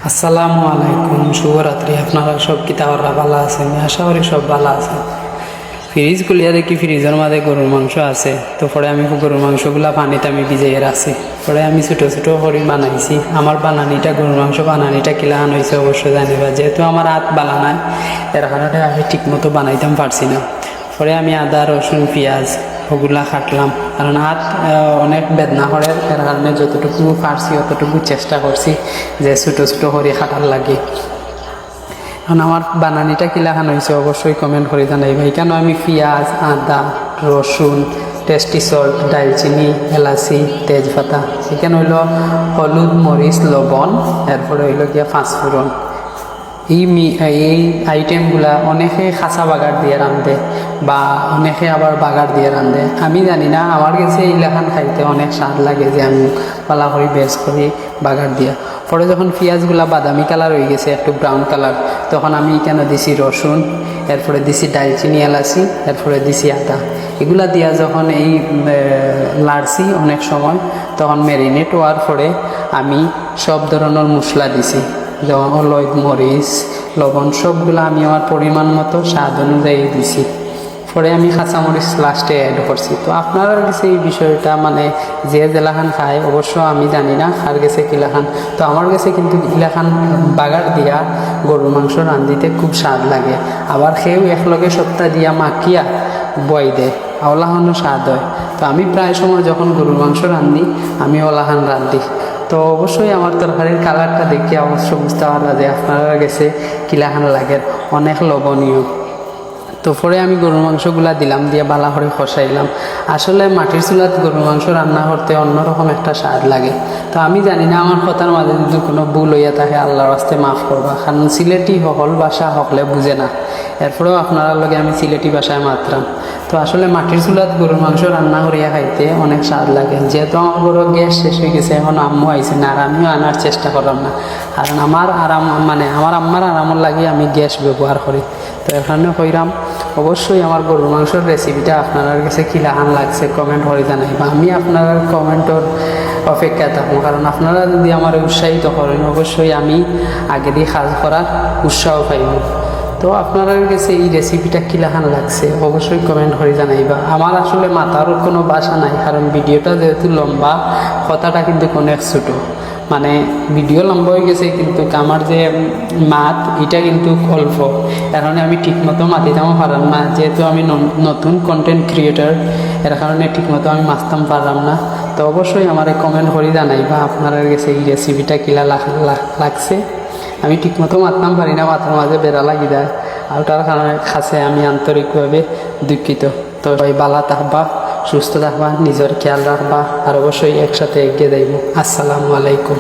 আসসালামু আলাইকুম, শুভরাত্রি। আপনারা সব কি তাওয়াররা ভালো আছেন? আশা করি সব ভালো আছেন। ফ্রিজ খুলিয়া দেখি ফ্রিজের মাঝে গরুর মাংস আছে। তো পরে আমি গরুর মাংসগুলা পানিতে আমি ভিজাইয়ে রাখছি। পরে আমি ছোটো ছোটো করে বানাইছি। আমার বানানিটা গরুর মাংস বানানিটা কিলান হয়েছে অবশ্যই জানিবা। যেহেতু আমার হাত বালা নাই, এর কারণে আমি ঠিকমতো বানাইতাম পারছি না। পরে আমি আদা রসুন পেঁয়াজ ওগুলা কাটলাম, কারণ হাত অনেক বেদনা করে। এর কারণে যতটুকু পারছি অতটুকু চেষ্টা করছি যে ছোটো ছোটো করে কাটার লাগে। এখন আমার বানানিটা কিলাখান হয়েছে অবশ্যই কমেন্ট করে জানাইবা। কেন আমি পেঁয়াজ আদা রসুন টেস্টি সল্ট দালচিনি এলাচি তেজপাতা, এখানে হইল হলুদ মরিচ লবণ, এরপরে হইল গিয়া পাঁচফোড়ন। এই আইটেমগুলা অনেকে খাঁচা বাগার দিয়ে রাঁধে বা অনেকে আবার বাগার দিয়ে রাঁধে। আমি জানি না, আমার কাছে এইলাখান খাইতে অনেক স্বাদ লাগে যে আমি পালা করে বেশ করি বাগার দিয়া। পরে যখন পেঁয়াজগুলা বাদামি কালার হয়ে গেছে, একটু ব্রাউন কালার, তখন আমি কেন দিছি রসুন, এরপরে দিছি দালচিনি এলাচি, এরপরে দিছি আদা। এগুলা দিয়া যখন এই লাড়ছি অনেক সময়, তখন ম্যারিনেট হওয়ার পরে আমি সব ধরনের মশলা দিছি, যেমন হলুদ মরিচ লবণ সবগুলো আমি আমার পরিমাণ মতো স্বাদ অনুযায়ী দিছি। পরে আমি কাঁচামরিচ লাস্টে অ্যাড করছি। তো আপনারা কাছে এই বিষয়টা মানে যে জেলাখান খায় অবশ্য আমি জানি না আর গেছে কিলাখান। তো আমার কাছে কিন্তু ইলাখান বাগার দিয়া গরুর মাংস রান্ধিতে খুব স্বাদ লাগে। আবার সেও একলগে সপ্তাহ দিয়া মাখিয়া বয় দেয়, ওলাহানও স্বাদ হয়। তো আমি প্রায় সময় যখন গরুর মাংস রান্ধি আমি ওলাহান রান্ধি। তো অবশ্যই আমার তরকারির কালারটা দেখে অবশ্য বুঝতে পারা যায় আপনারা গেছে কিলাখান লাগে, অনেক লবণীয়। তো পরে আমি গরুর মাংসগুলা দিলাম, দিয়ে বালা করে কষাইলাম। আসলে মাটির চুলাত গরুর মাংস রান্না করতে অন্যরকম একটা স্বাদ লাগে। তো আমি জানি না আমার কথার মাঝে যদি কোনো ভুল হইয়া থাকে আল্লাহর রাস্তে মাফ করবা, কারণ সিলেটি সকল ভাষা হকলে বুঝে না। এরপরেও আপনার লগে আমি সিলেটি ভাষায় মাত্রাম। তো আসলে মাটির চুলাত গরুর মাংস রান্না করিয়া খাইতে অনেক স্বাদ লাগে। যেহেতু আমার বড় গ্যাস শেষ হয়ে গেছে, এখন আম্মু আইছে না, আর আমিও আনার চেষ্টা করলাম না, কারণ আমার আরাম মানে আমার আম্মার আরামের লাগে আমি গ্যাস ব্যবহার করি। তো এখানে কইরাম অবশ্যই আমার গরুর মাংসের রেসিপিটা আপনার কাছে কিলাহান লাগছে কমেন্ট করে জানাইবা। আমি আপনার কমেন্টর অপেক্ষায় থাকবো, কারণ আপনারা যদি আমার উৎসাহিত করেন অবশ্যই আমি আগে দিয়ে কাজ করার উৎসাহ পাইব। তো আপনার কাছে এই রেসিপিটা কিলাখান লাগছে অবশ্যই কমেন্ট করে জানাইবা। আমার আসলে মাথার কোনো বাসা নাই, কারণ ভিডিওটা যেহেতু লম্বা, কথাটা কিন্তু অনেক ছোটো, মানে ভিডিও লম্বা হয়ে গেছে কিন্তু আমার যে মাত এটা কিন্তু অল্প। কারণে আমি ঠিকমতো মাতিতামও পারলাম না, যেহেতু আমি নতুন কন্টেন্ট ক্রিয়েটার, এর কারণে ঠিকমতো আমি মাছতাম পারলাম না। তো অবশ্যই আমার কমেন্ট করে জানাইবা আপনার কাছে এই রেসিপিটা কিলা লাগছে। আমি ঠিকমতো মারতাম পারি না, মাথার মাঝে বেড়া লাগি যায়, আর তার কারণে কাছে আমি আন্তরিকভাবে দুঃখিত। তো ভাই বালা থাকবা, সুস্থ থাকবা, নিজের খেয়াল রাখবা, আর অবশ্যই একসাথে এগিয়ে যাইব। আসসালামু আলাইকুম।